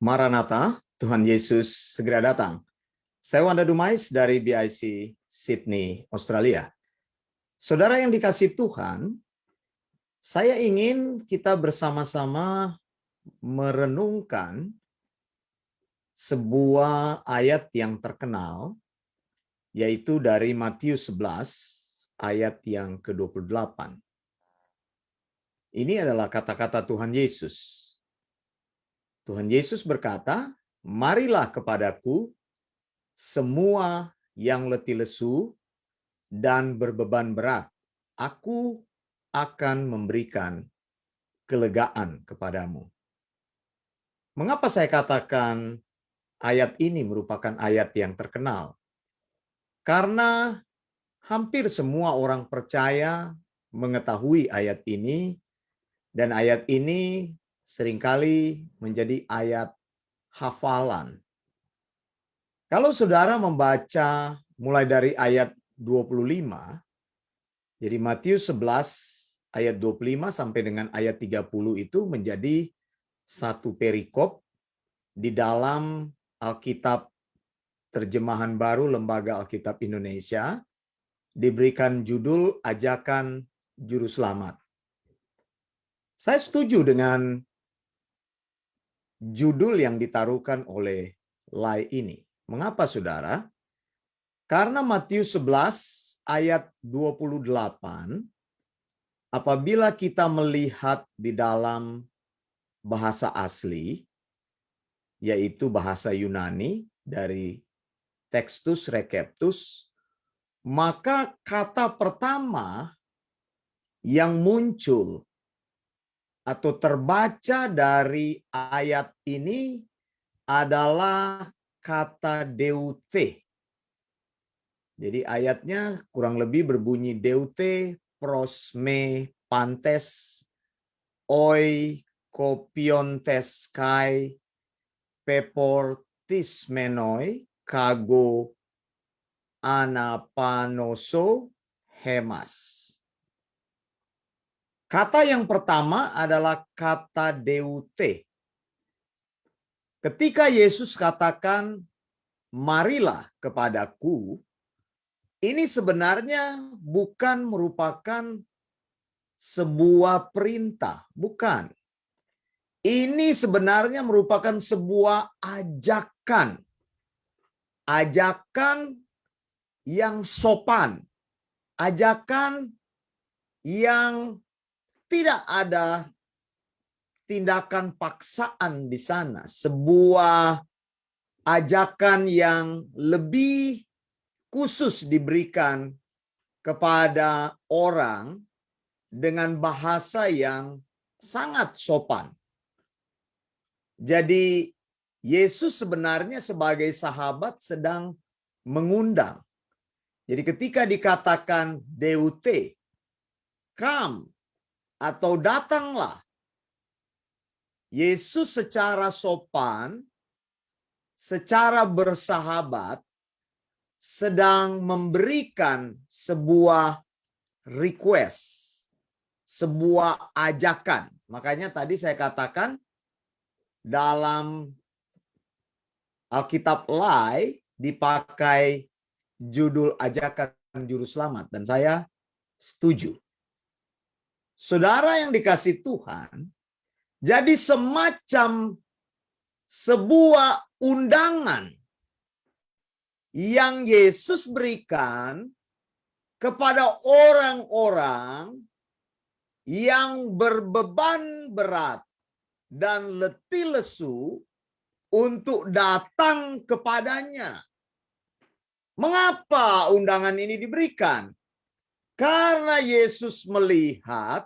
Maranatha, Tuhan Yesus segera datang. Saya Wanda Dumais dari BIC Sydney, Australia. Saudara yang dikasihi Tuhan, saya ingin kita bersama-sama merenungkan sebuah ayat yang terkenal, yaitu dari Matius 11, ayat yang ke-28. Ini adalah kata-kata Tuhan Yesus. Tuhan Yesus berkata, "Marilah kepadaku semua yang letih lesu dan berbeban berat. Aku akan memberikan kelegaan kepadamu." Mengapa saya katakan ayat ini merupakan ayat yang terkenal? Karena hampir semua orang percaya mengetahui ayat ini, dan ayat ini seringkali menjadi ayat hafalan. Kalau saudara membaca mulai dari ayat 25, jadi Matius 11 ayat 25 sampai dengan ayat 30 itu menjadi satu perikop di dalam Alkitab Terjemahan Baru Lembaga Alkitab Indonesia, diberikan judul Ajakan Juru Selamat. Saya setuju dengan judul yang ditaruhkan oleh Lai ini. Mengapa saudara? Karena Matius 11 ayat 28, apabila kita melihat di dalam bahasa asli, yaitu bahasa Yunani dari Textus Receptus, maka kata pertama yang muncul atau terbaca dari ayat ini adalah kata deute. Jadi ayatnya kurang lebih berbunyi deute pros me pantes oi kopiontes kai peportis menoi kago anapanoso hemas. Kata yang pertama adalah kata deute. Ketika Yesus katakan, "Marilah kepadaku," ini sebenarnya bukan merupakan sebuah perintah, bukan. Ini sebenarnya merupakan sebuah ajakan. Ajakan yang sopan. Ajakan yang tidak ada tindakan paksaan di sana. Sebuah ajakan yang lebih khusus diberikan kepada orang dengan bahasa yang sangat sopan. Jadi Yesus sebenarnya sebagai sahabat sedang mengundang. Jadi ketika dikatakan deute, come atau datanglah, Yesus secara sopan, secara bersahabat, sedang memberikan sebuah request, sebuah ajakan. Makanya tadi saya katakan dalam Alkitab Lai dipakai judul Ajakan Juru Selamat, dan saya setuju. Saudara yang dikasihi Tuhan, jadi semacam sebuah undangan yang Yesus berikan kepada orang-orang yang berbeban berat dan letih lesu untuk datang kepadanya. Mengapa undangan ini diberikan? Karena Yesus melihat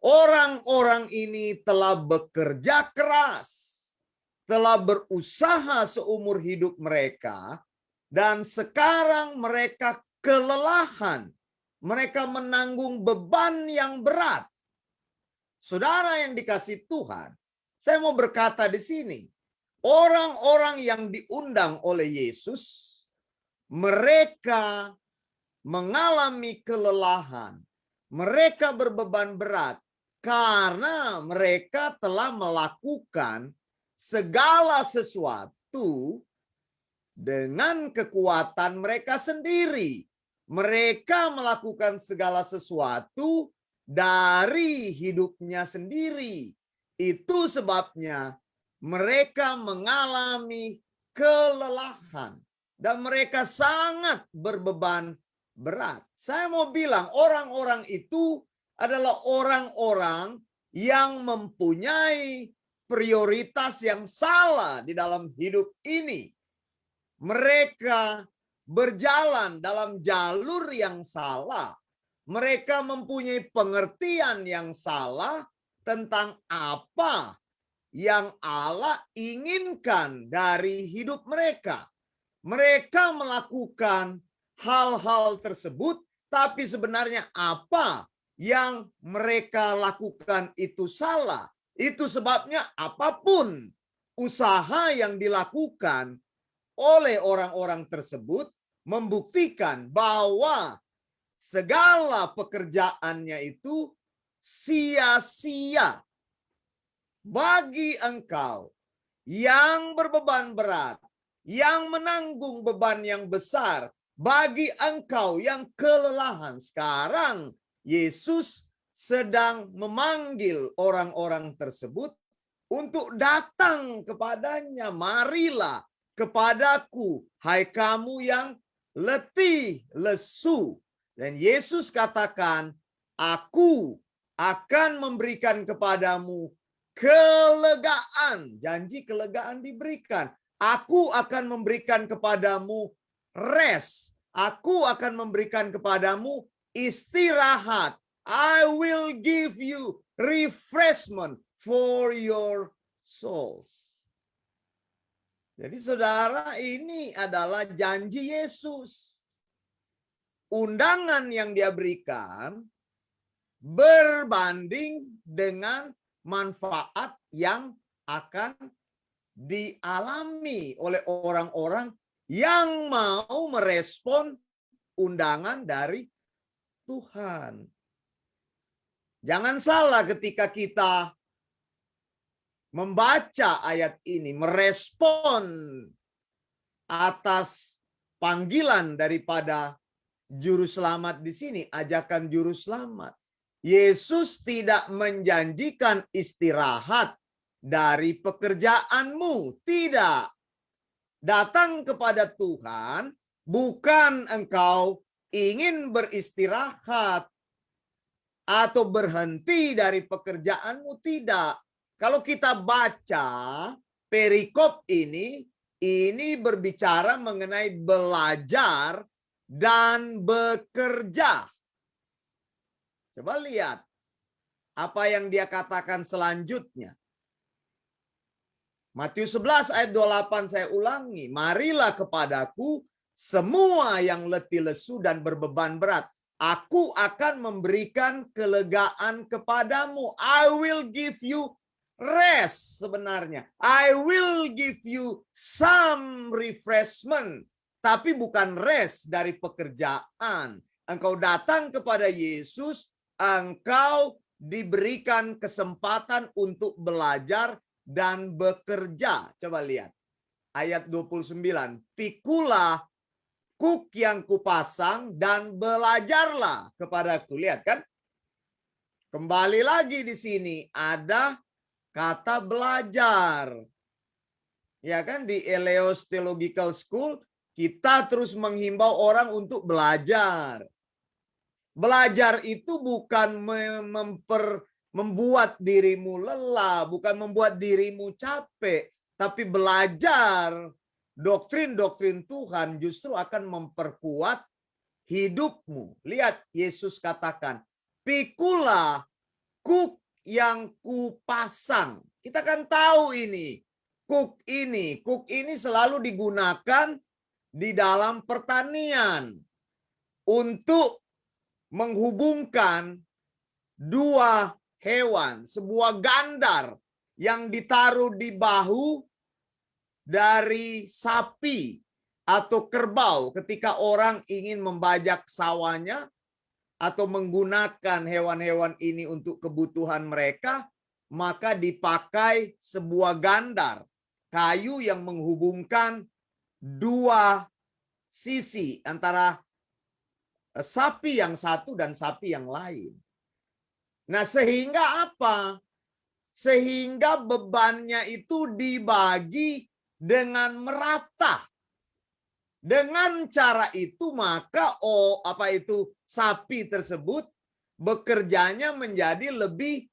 orang-orang ini telah bekerja keras, telah berusaha seumur hidup mereka, dan sekarang mereka kelelahan. Mereka menanggung beban yang berat. Saudara yang dikasihi Tuhan, saya mau berkata di sini, orang-orang yang diundang oleh Yesus, mereka mengalami kelelahan, mereka berbeban berat karena mereka telah melakukan segala sesuatu dengan kekuatan mereka sendiri. Mereka melakukan segala sesuatu dari hidupnya sendiri. Itu sebabnya mereka mengalami kelelahan dan mereka sangat berbeban berat. Saya mau bilang orang-orang itu adalah orang-orang yang mempunyai prioritas yang salah di dalam hidup ini. Mereka berjalan dalam jalur yang salah. Mereka mempunyai pengertian yang salah tentang apa yang Allah inginkan dari hidup mereka. Mereka melakukan hal-hal tersebut, tapi sebenarnya apa yang mereka lakukan itu salah. Itu sebabnya apapun usaha yang dilakukan oleh orang-orang tersebut membuktikan bahwa segala pekerjaannya itu sia-sia. Bagi engkau yang berbeban berat, yang menanggung beban yang besar, bagi engkau yang kelelahan, sekarang Yesus sedang memanggil orang-orang tersebut untuk datang kepadanya. Marilah kepadaku, hai kamu yang letih, lesu. Dan Yesus katakan, aku akan memberikan kepadamu kelegaan. Janji kelegaan diberikan. Aku akan memberikan kepadamu rest. Aku akan memberikan kepadamu istirahat. I will give you refreshment for your souls. Jadi saudara, ini adalah janji Yesus. Undangan yang dia berikan berbanding dengan manfaat yang akan dialami oleh orang-orang yang mau merespon undangan dari Tuhan. Jangan salah ketika kita membaca ayat ini, merespon atas panggilan daripada juru selamat di sini, ajakan juru selamat. Yesus tidak menjanjikan istirahat dari pekerjaanmu, tidak. Datang kepada Tuhan bukan engkau ingin beristirahat atau berhenti dari pekerjaanmu, tidak. Kalau kita baca perikop ini berbicara mengenai belajar dan bekerja. Coba lihat apa yang dia katakan selanjutnya. Matius 11 ayat 28 saya ulangi. Marilah kepadaku semua yang letih lesu dan berbeban berat. Aku akan memberikan kelegaan kepadamu. I will give you rest sebenarnya. I will give you some refreshment. Tapi bukan rest dari pekerjaan. Engkau datang kepada Yesus, engkau diberikan kesempatan untuk belajar dan bekerja. Coba lihat. Ayat 29. Pikulah kuk yang kupasang dan belajarlah kepadaku. Lihat kan? Kembali lagi di sini ada kata belajar. Ya kan, di Eleos Theological School kita terus menghimbau orang untuk belajar. Belajar itu bukan membuat dirimu lelah, bukan membuat dirimu capek, tapi belajar doktrin-doktrin Tuhan justru akan memperkuat hidupmu. Lihat, Yesus katakan, pikulah kuk yang kupasang. Kita kan tahu ini. Kuk ini selalu digunakan di dalam pertanian untuk menghubungkan dua hewan, sebuah gandar yang ditaruh di bahu dari sapi atau kerbau ketika orang ingin membajak sawahnya atau menggunakan hewan-hewan ini untuk kebutuhan mereka. maka dipakai sebuah gandar, kayu yang menghubungkan dua sisi antara sapi yang satu dan sapi yang lain. Nah, sehingga apa? Sehingga bebannya itu dibagi dengan merata. Dengan cara itu maka sapi tersebut bekerjanya menjadi lebih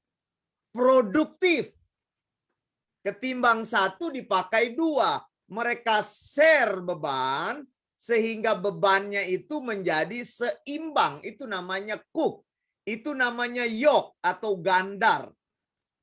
produktif. Ketimbang satu dipakai dua. Mereka share beban sehingga bebannya itu menjadi seimbang. Itu namanya kuk. Itu namanya yok atau gandar.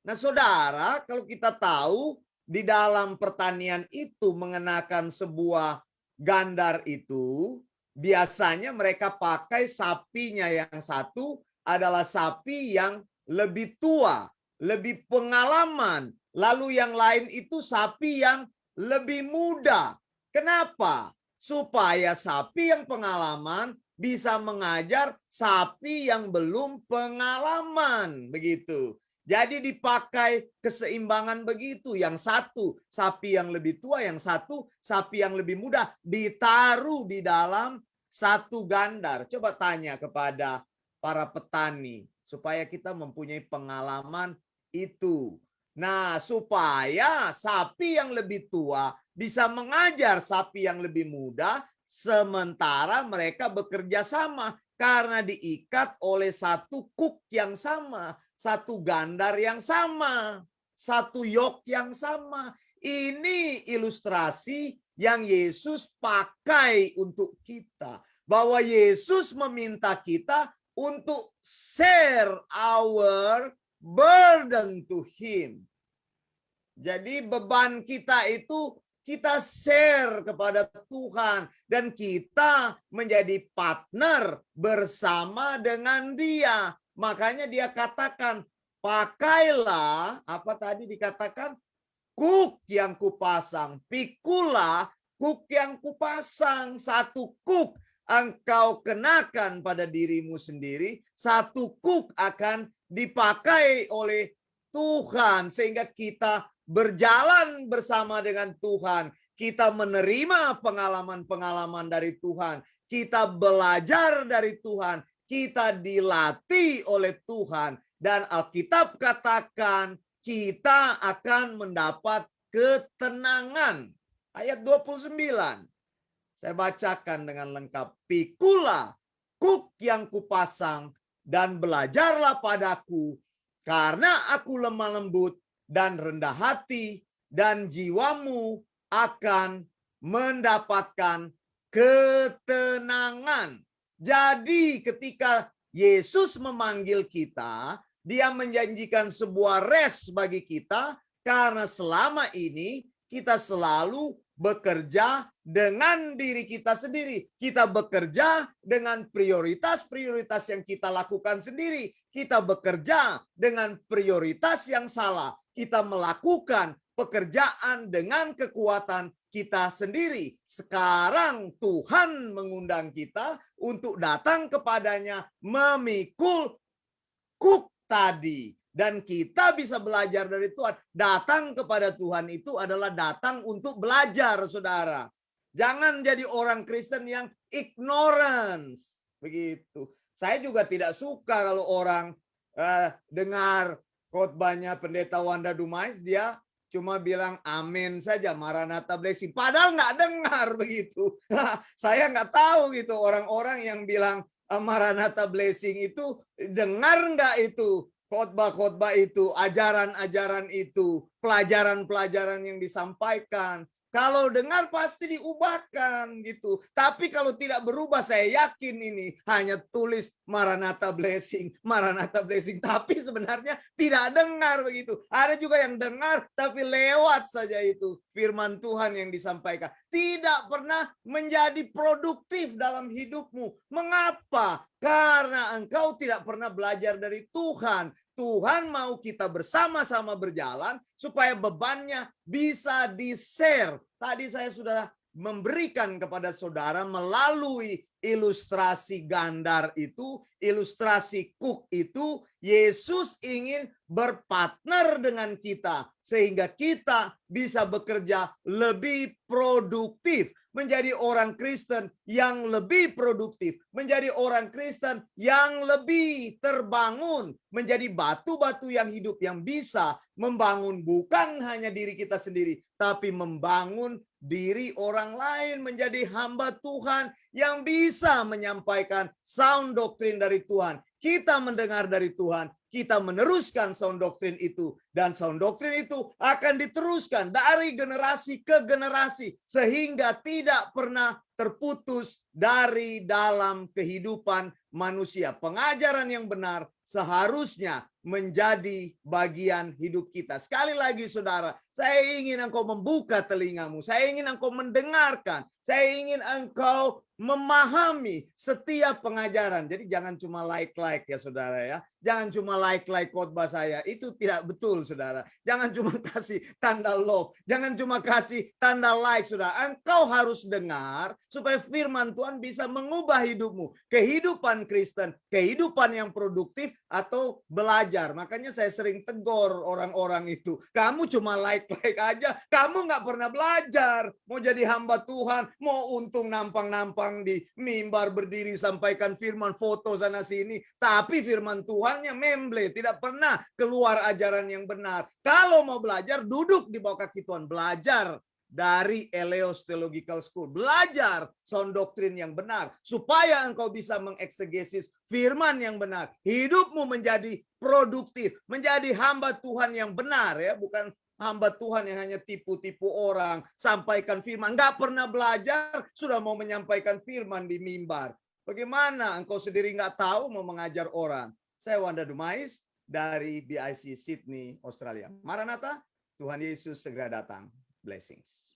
Nah, saudara, kalau kita tahu di dalam pertanian itu mengenakan sebuah gandar itu, biasanya mereka pakai sapinya yang satu adalah sapi yang lebih tua, lebih pengalaman. Lalu yang lain itu sapi yang lebih muda. Kenapa? Supaya sapi yang pengalaman bisa mengajar sapi yang belum pengalaman. Begitu. Jadi dipakai keseimbangan begitu. Yang satu sapi yang lebih tua, yang satu sapi yang lebih muda. Ditaruh di dalam satu gandar. Coba tanya kepada para petani. Supaya kita mempunyai pengalaman itu. Nah, supaya sapi yang lebih tua bisa mengajar sapi yang lebih muda. Sementara mereka bekerja sama. Karena diikat oleh satu kuk yang sama. Satu gandar yang sama, satu yok yang sama. Ini ilustrasi yang Yesus pakai untuk kita. Bahwa Yesus meminta kita untuk share our burden to Him. Jadi beban kita itu kita share kepada Tuhan. Dan kita menjadi partner bersama dengan Dia. Makanya dia katakan, pakailah, apa tadi dikatakan? Kuk yang kupasang, pikulah kuk yang kupasang. Satu kuk engkau kenakan pada dirimu sendiri, satu kuk akan dipakai oleh Tuhan. Sehingga kita berjalan bersama dengan Tuhan. Kita menerima pengalaman-pengalaman dari Tuhan. Kita belajar dari Tuhan. Kita dilatih oleh Tuhan. Dan Alkitab katakan kita akan mendapat ketenangan. Ayat 29. Saya bacakan dengan lengkap. Pikulah kuk yang kupasang dan belajarlah padaku. Karena aku lemah lembut dan rendah hati. Dan jiwamu akan mendapatkan ketenangan. Jadi ketika Yesus memanggil kita, dia menjanjikan sebuah rest bagi kita karena selama ini kita selalu bekerja dengan diri kita sendiri. Kita bekerja dengan prioritas-prioritas yang kita lakukan sendiri. Kita bekerja dengan prioritas yang salah. Kita melakukan pekerjaan dengan kekuatan kita sendiri. Sekarang Tuhan mengundang kita untuk datang kepadanya memikul kuk tadi. Dan kita bisa belajar dari Tuhan. Datang kepada Tuhan itu adalah datang untuk belajar, saudara. Jangan jadi orang Kristen yang ignorance. Begitu. Saya juga tidak suka kalau orang dengar khotbahnya Pendeta Wanda Dumais, dia cuma bilang amin saja, Maranatha Blessing. Padahal nggak dengar begitu. Saya nggak tahu gitu orang-orang yang bilang Maranatha Blessing itu dengar nggak itu khotbah-khotbah itu, ajaran-ajaran itu, pelajaran-pelajaran yang disampaikan. Kalau dengar pasti diubahkan gitu. Tapi kalau tidak berubah, saya yakin ini hanya tulis Maranatha Blessing, Maranatha Blessing. Tapi sebenarnya tidak dengar begitu. Ada juga yang dengar tapi lewat saja itu firman Tuhan yang disampaikan. Tidak pernah menjadi produktif dalam hidupmu. Mengapa? Karena engkau tidak pernah belajar dari Tuhan. Tuhan mau kita bersama-sama berjalan supaya bebannya bisa di-share. Tadi saya sudah memberikan kepada saudara melalui ilustrasi gandar itu, ilustrasi kuk itu, Yesus ingin berpartner dengan kita sehingga kita bisa bekerja lebih produktif, menjadi orang Kristen yang lebih produktif, menjadi orang Kristen yang lebih terbangun, menjadi batu-batu yang hidup yang bisa membangun bukan hanya diri kita sendiri, tapi membangun diri orang lain, menjadi hamba Tuhan yang bisa menyampaikan sound doktrin dari Tuhan. Kita mendengar dari Tuhan, kita meneruskan sound doktrin itu, dan sound doktrin itu akan diteruskan dari generasi ke generasi sehingga tidak pernah terputus dari dalam kehidupan manusia. Pengajaran yang benar seharusnya menjadi bagian hidup kita. Sekali lagi saudara, saya ingin engkau membuka telingamu, saya ingin engkau mendengarkan, saya ingin engkau memahami setiap pengajaran. Jadi jangan cuma like ya saudara ya. Jangan cuma like khotbah saya. Itu tidak betul saudara. Jangan cuma kasih tanda love. Jangan cuma kasih tanda like saudara. Engkau harus dengar supaya firman Tuhan bisa mengubah hidupmu. Kehidupan Kristen, kehidupan yang produktif atau belajar. Makanya saya sering tegur orang-orang itu. Kamu cuma like aja. Kamu nggak pernah belajar. Mau jadi hamba Tuhan. Mau untung nampang-nampang di mimbar berdiri sampaikan firman, foto sana sini, tapi firman Tuhannya memble, tidak pernah keluar ajaran yang benar. Kalau mau belajar, duduk di bawah kaki Tuhan, belajar dari Eleos Theological School, belajar sound doktrin yang benar supaya engkau bisa mengeksegesis firman yang benar. Hidupmu menjadi produktif, menjadi hamba Tuhan yang benar ya, bukan hamba Tuhan yang hanya tipu-tipu orang, sampaikan firman, nggak pernah belajar, sudah mau menyampaikan firman di mimbar. Bagaimana engkau sendiri nggak tahu mau mengajar orang? Saya Wanda Dumais dari BIC Sydney, Australia. Maranatha, Tuhan Yesus segera datang. Blessings.